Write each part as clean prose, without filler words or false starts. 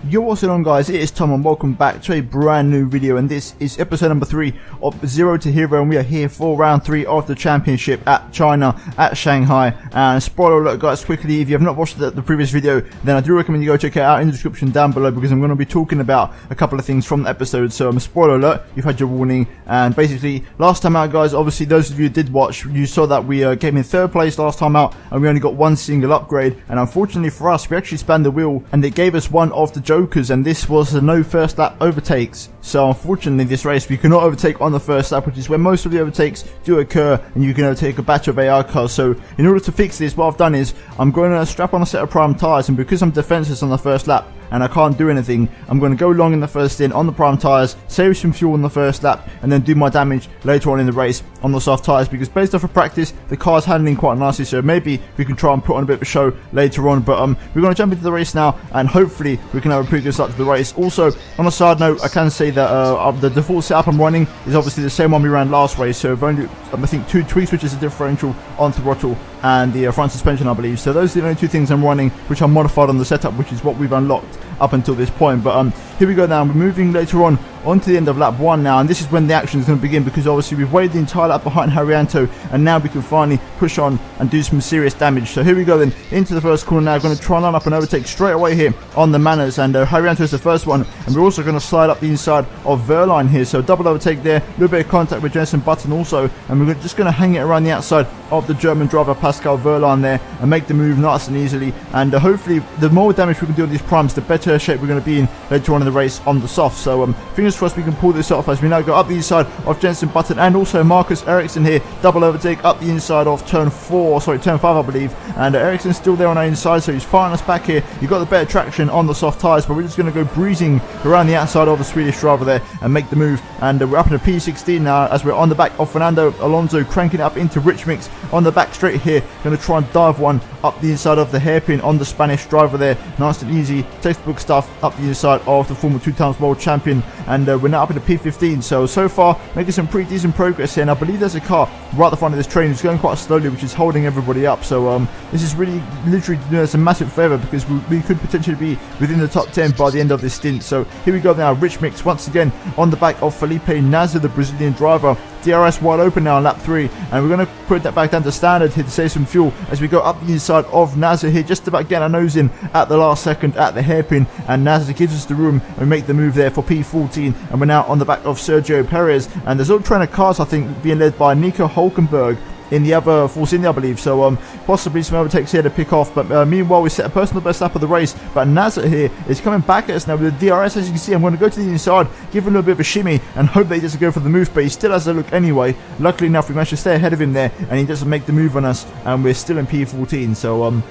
Yo, what's going on, guys? It is Tom and welcome back to a brand new video, and this is episode number 3 of Zero to Hero, and we are here for round 3 of the championship at China, at Shanghai. And spoiler alert, guys, quickly, if you have not watched the previous video, then I do recommend you go check it out in the description down below, because I'm going to be talking about a couple of things from the episode. So spoiler alert, you've had your warning. And basically, last time out, guys, obviously those of you who did watch, you saw that we came in 3rd place last time out, and we only got one single upgrade. And unfortunately for us, we actually spanned the wheel, and it gave us one of the jokers, and this was the no first lap overtakes. So unfortunately this race we cannot overtake on the first lap, which is where most of the overtakes do occur, and you can overtake a batch of AR cars. So in order to fix this, what I've done is I'm going to strap on a set of prime tyres, and because I'm defenseless on the first lap and I can't do anything, I'm going to go long in the first stint on the prime tyres, save some fuel in the first lap, and then do my damage later on in the race on the soft tyres, because based off of practice the car's handling quite nicely, so maybe we can try and put on a bit of a show later on. But we're going to jump into the race now, and hopefully we can have a pretty good start to the race. Also, on a side note, I can say that the default setup I'm running is obviously the same one we ran last race, so I've only I think 2 tweaks, which is a differential on throttle and the front suspension, I believe. So those are the only 2 things I'm running which are modified on the setup, which is what we've unlocked up until this point. But here we go now. We're moving later on to the end of lap 1 now, and this is when the action is going to begin, because obviously we've waited the entire lap behind Haryanto, and now we can finally push on and do some serious damage. So here we go then into the first corner now. Going to try and line up and overtake straight away here on the Manners, and Haryanto is the first one, and we're also going to slide up the inside of Verline here, so double overtake there, a little bit of contact with Jensen Button also, and we're just going to hang it around the outside of the German driver Pascal Verline there and make the move nice and easily. And hopefully the more damage we can do on these primes, the better shape we're going to be in later on in the race on the soft. So fingers crossed we can pull this off as we now go up the inside of Jensen Button and also Marcus Ericsson here, double overtake up the inside of turn 5 I believe, and Ericsson's still there on our inside, so he's firing us back here. You've got the better traction on the soft tyres, but we're just going to go breezing around the outside of the Swedish driver there and make the move. And we're up in a P16 now as we're on the back of Fernando Alonso, cranking it up into Rich Mix on the back straight here. Going to try and dive one up the inside of the hairpin on the Spanish driver there, nice and easy textbook stuff up the inside of the former 2-time world champion. And we're now up in the P15, so far making some pretty decent progress here. And I believe there's a car right at the front of this train who's going quite slowly, which is holding everybody up. So this is really literally doing us a massive favour, because we could potentially be within the top 10 by the end of this stint. So here we go now, Rich Mix once again on the back of Felipe Nasr, the Brazilian driver. DRS wide open now on lap 3, and we're going to put that back down to standard here to save some fuel as we go up the inside of Nasr here, just about getting our nose in at the last second at the hairpin, and Nasr gives us the room and we make the move there for P14, and we're now on the back of Sergio Perez. And there's all trainer cars, I think, being led by Nico Hulkenberg in the other Force India, I believe, so possibly some overtakes here to pick off. But meanwhile, we set a personal best lap of the race, but Nasr here is coming back at us now with the DRS. As you can see, I'm going to go to the inside, give him a little bit of a shimmy and hope that he doesn't go for the move, but he still has a look anyway. Luckily enough, we managed to stay ahead of him there, and he doesn't make the move on us, and we're still in P14. So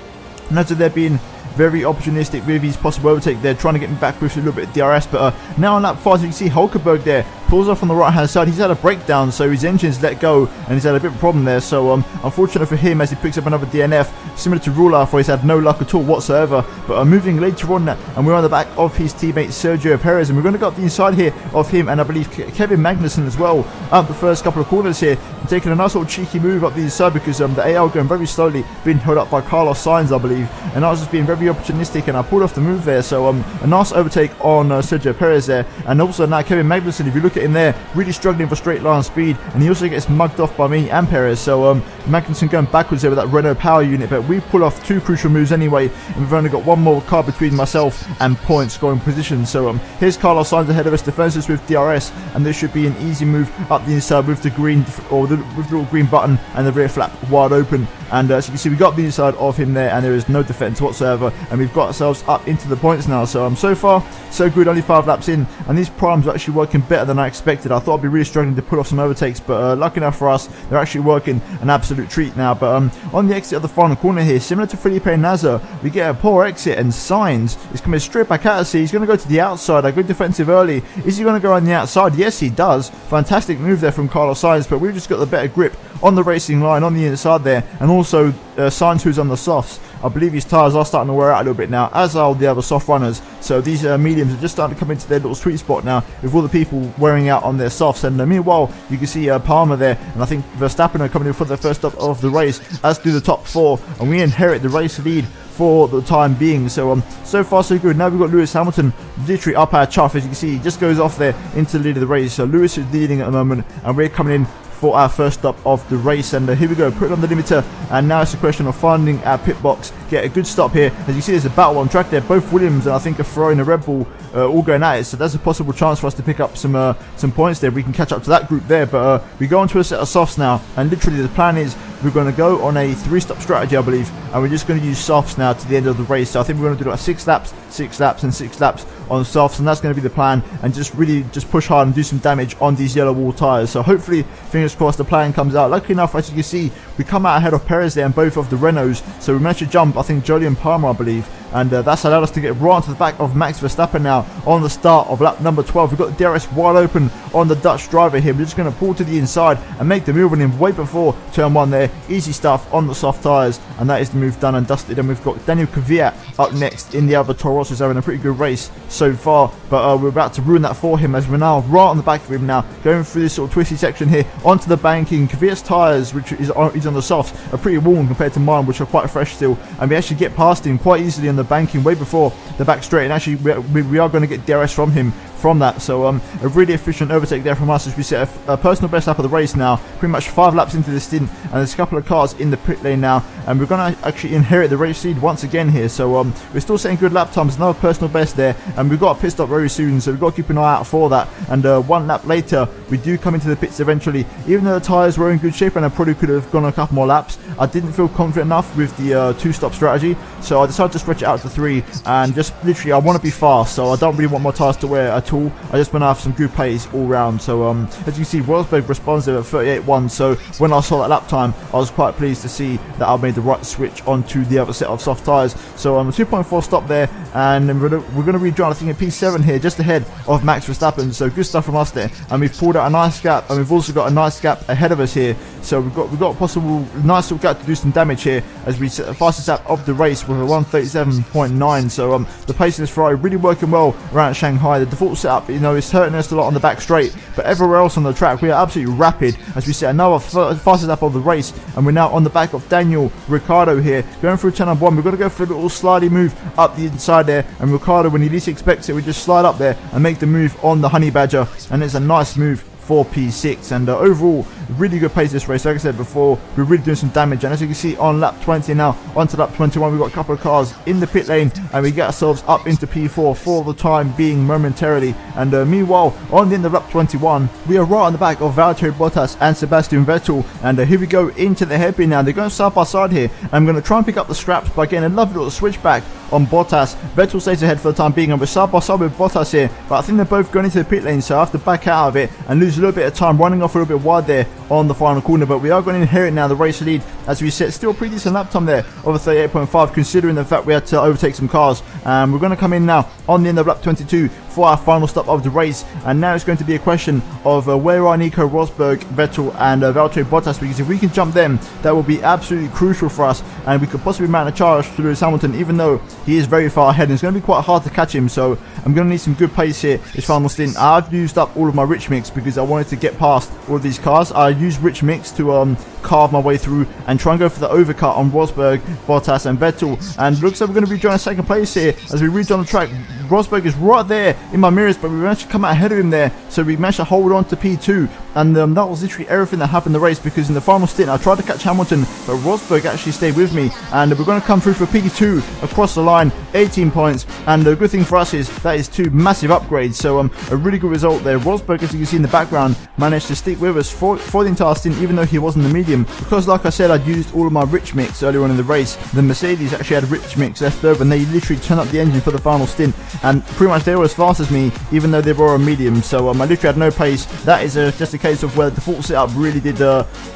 Nasr there being very opportunistic with his possible overtake there, trying to get me back with a little bit of DRS. But now on lap 5, as you can see, Hulkenberg there pulls off on the right hand side. He's had a breakdown, so his engine's let go and he's had a bit of a problem there. So unfortunate for him as he picks up another DNF, similar to Rulaf, where he's had no luck at all whatsoever. But moving later on now, and we're on the back of his teammate Sergio Perez, and we're going to go up the inside here of him and I believe Kevin Magnussen as well up the first couple of corners here, taking a nice little cheeky move up the inside, because the AL going very slowly, being held up by Carlos Sainz, I believe, and I was just being very opportunistic and I pulled off the move there. So a nice overtake on Sergio Perez there. And also now Kevin Magnussen, if you look at him there, really struggling for straight line speed, and he also gets mugged off by me and Perez. So Magnussen going backwards there with that Renault power unit, but we pull off 2 crucial moves anyway, and we've only got one more car between myself and point scoring position. So here's Carlos Sainz ahead of us, defenseless with DRS, and this should be an easy move up the inside with the green, or with the little green button and the rear flap wide open. And as you can see, we got the inside of him there, and there is no defense whatsoever, and we've got ourselves up into the points now. So so far so good, only 5 laps in, and these primes are actually working better than I expected. I thought I'd be really struggling to pull off some overtakes, but lucky enough for us, they're actually working an absolute treat now. But on the exit of the final corner here, similar to Felipe Nasr, we get a poor exit, and Sainz is coming straight back at us here. He's going to go to the outside. I go defensive early. Is he going to go on the outside? Yes, he does. Fantastic move there from Carlos Sainz, but we've just got the better grip on the racing line on the inside there, and also Sainz, who's on the softs, I believe his tyres are starting to wear out a little bit now, as are the other soft runners. So these mediums are just starting to come into their little sweet spot now, with all the people wearing out on their softs. And meanwhile, you can see Palmer there, and I think Verstappen are coming in for the first stop of the race, as do the top 4, and we inherit the race lead for the time being. So so far so good. Now we've got Lewis Hamilton literally up our chuff. As you can see, he just goes off there into the lead of the race. So Lewis is leading at the moment, and we're coming in for our first stop of the race. And here we go, put it on the limiter, and now it's a question of finding our pit box, get a good stop here. As you see, there's a battle on track there, both Williams and I think a Ferrari and a Red Bull all going at it, so there's a possible chance for us to pick up some points there. We can catch up to that group there, but we go into a set of softs now, and literally the plan is we're going to go on a 3-stop strategy, I believe, and we're just going to use softs now to the end of the race. So I think we're going to do like 6 laps, 6 laps and 6 laps on softs, and that's going to be the plan, and just really just push hard and do some damage on these yellow wall tyres. So hopefully, fingers crossed, the plan comes out. Luckily enough, as you can see, we come out ahead of Perez there and both of the Renaults, so we managed to jump, I think, Jolly and Palmer, I believe, and that's allowed us to get right onto the back of Max Verstappen now on the start of lap number 12. We've got DRS wide open on the Dutch driver here. We're just going to pull to the inside and make the move on him way before turn 1 there. Easy stuff on the soft tyres, and that is the move done and dusted. And we've got Daniel Kvyat up next in the other Toro Rosso, who's having a pretty good race so far, but we're about to ruin that for him, as we're now right on the back of him now, going through this sort of twisty section here onto the banking. Kvyat's tyres, which is on the softs, are pretty warm compared to mine, which are quite fresh still, and we actually get past him quite easily on the banking way before the back straight, and actually we are going to get DRS from him from that. So a really efficient overtake there from us, as we set a personal best lap of the race now, pretty much 5 laps into the stint, and there's a couple of cars in the pit lane now, and we're going to actually inherit the race lead once again here. So we're still setting good lap times, another personal best there, and we've got a pit stop very soon, so we've got to keep an eye out for that. And 1 lap later, we do come into the pits eventually. Even though the tyres were in good shape and I probably could have gone a couple more laps, I didn't feel confident enough with the 2-stop strategy, so I decided to stretch it out to 3, and just literally I want to be fast, so I don't really want my tyres to wear at all. I just want to have some good pace all round. So as you can see, Rosberg responds there at 38.1, so when I saw that lap time, I was quite pleased to see that I made the right switch onto the other set of soft tyres. So a 2.4 stop there, and we're going to rejoin, I think, in P7 here, just ahead of Max Verstappen. So good stuff from us there, and we've pulled out a nice gap, and we've also got a nice gap ahead of us here. So we've got a possible nice little gap to do some damage here, as we set the fastest lap of the race with a 1:37.9. So the pace in this Ferrari really working well around Shanghai. The default setup, you know, is hurting us a lot on the back straight, but everywhere else on the track we are absolutely rapid, as we set another fastest lap of the race, and we're now on the back of Daniel Ricciardo here, going through turn number 1. We've got to go for a little slidey move up the inside there, and Ricciardo, when he least expects it, we just slide up there and make the move on the Honey Badger, and it's a nice move for P6. And overall, really good pace this race. Like I said before, we're really doing some damage, and as you can see on lap 20 now, onto lap 21, we've got a couple of cars in the pit lane, and we get ourselves up into P4 for the time being momentarily. And meanwhile, on the end of lap 21, we are right on the back of Valtteri Bottas and Sebastian Vettel, and here we go into the hairpin now. They're going side by side here, and I'm going to try and pick up the scraps by getting a lovely little switchback on Bottas. Vettel stays ahead for the time being, and we're side by side with Bottas here, but I think they're both going into the pit lane, so I have to back out of it and lose a little bit of time, running off a little bit wide there on the final corner. But we are going to inherit now the race lead, as we set still a pretty decent lap time there of a 38.5, considering the fact we had to overtake some cars. And we're going to come in now on the end of lap 22 for our final stop of the race, and now it's going to be a question of where are Nico Rosberg, Vettel and Valtteri Bottas, because if we can jump them, that will be absolutely crucial for us, and we could possibly mount a charge to Lewis Hamilton, even though he is very far ahead, and it's going to be quite hard to catch him. So I'm going to need some good pace here this final stint. I've used up all of my rich mix because I wanted to get past all of these cars. I used rich mix to carve my way through and try and go for the overcut on Rosberg, Bottas and Vettel, and looks like we're going to rejoin second place here as we rejoin the track. Rosberg is right there in my mirrors, but we managed to come out ahead of him there, so we managed to hold on to P2, and that was literally everything that happened in the race, because in the final stint I tried to catch Hamilton, but Rosberg actually stayed with me, and we're going to come through for P2 across the line, 18 points, and the good thing for us is that is 2 massive upgrades, so a really good result there. Rosberg, as you can see in the background, managed to stick with us for the entire stint, even though he wasn't the medium, because like I said, I'd used all of my rich mix earlier on in the race. The Mercedes actually had rich mix left over, and they literally turned up the engine for the final stint, and pretty much they were as fast as me, even though they were a medium. So I literally had no pace. That is just a case of where the default setup really did,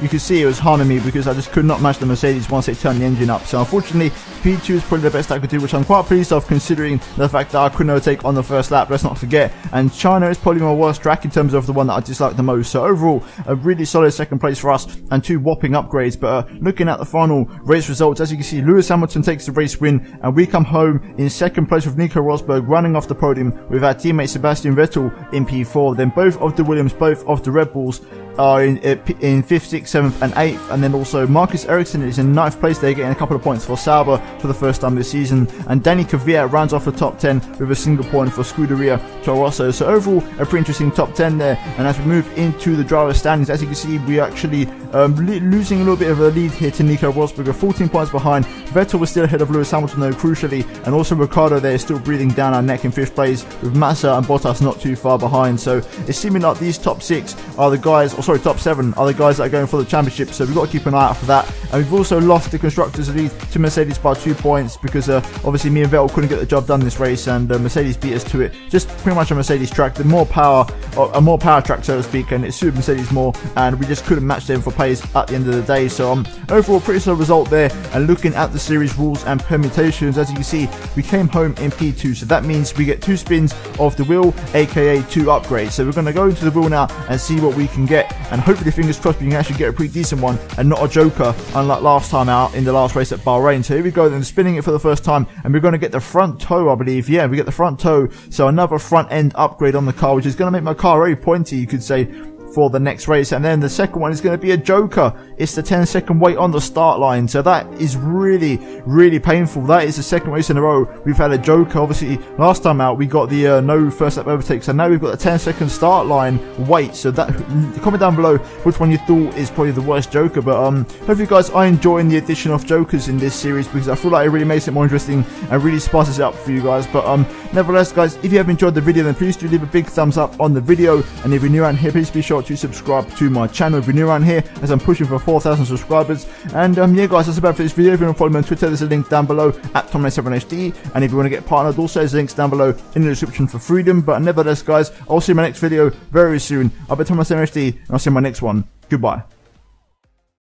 you could see it was harming me because I just could not match the Mercedes once they turned the engine up. So unfortunately, P2 is probably the best I could do, which I'm quite pleased of considering the fact that I couldn't overtake on the first lap, let's not forget. And China is probably my worst track in terms of the one that I dislike the most. So overall, a really solid second place for us and 2 whopping upgrades. But looking at the final race results, as you can see, Lewis Hamilton takes the race win and we come home in second place with Nico Rosberg running off the podium with our teammate Sebastian Vettel in P4. Then both of the Williams, both of the Red Bulls are in 5th, 6th, 7th and 8th, and then also Marcus Ericsson is in 9th place. They're getting a couple of points for Sauber for the first time this season, and Danny Kvyat rounds off the top 10 with a single point for Scuderia Toro Rosso. So overall, a pretty interesting top 10 there. And as we move into the driver standings, as you can see, we are actually losing a little bit of a lead here to Nico Rosberg. We're 14 points behind. Vettel was still ahead of Lewis Hamilton though, crucially, and also Ricciardo there is still breathing down our neck in 5th place, with Massa and Bottas not too far behind. So it's seeming like these top 6 are the guys, or sorry, top 7 are the guys that are going for the championship. So we've got to keep an eye out for that. And we've also lost the constructors lead to Mercedes by 2 points because obviously me and Vettel couldn't get the job done this race, and Mercedes beat us to it. Just pretty much a Mercedes track, the more power, a more power track so to speak, and it suited Mercedes more, and we just couldn't match them for pace at the end of the day. So overall, pretty solid result there. And looking at the series rules and permutations, as you can see, we came home in P2, so that means we get 2 spins of the wheel, aka 2 upgrades. So we're going to go into the wheel now and see what we can get, and hopefully, fingers crossed, we can actually get a pretty decent one and not a joker, unlike last time out in the last race at Bahrain. So here we go then, spinning it for the first time, and we're going to get the front toe, I believe. Yeah, we get the front toe, so another front end upgrade on the car, which is going to make my car very pointy, you could say, for the next race. And then the second one is going to be a joker. It's the 10-second wait on the start line, so that is really painful. That is the second race in a row we've had a joker. Obviously last time out we got the no first lap overtakes, and now we've got the 10-second start line wait. So that, comment down below which one you thought is probably the worst joker. But hopefully you guys are enjoying the addition of jokers in this series, because I feel like it really makes it more interesting and really spices it up for you guys. But nevertheless guys, if you have enjoyed the video, then please do leave a big thumbs up on the video, and if you're new around here, please be sure to subscribe to my channel if you're new around here, as I'm pushing for 4,000 subscribers. And yeah guys, that's about for this video. If you want to follow me on Twitter, there's a link down below at Tom97HD, and if you want to get partnered, also there's links down below in the description for freedom. But nevertheless guys, I'll see you in my next video very soon. I'll be Tom97HD, and I'll see you in my next one. Goodbye.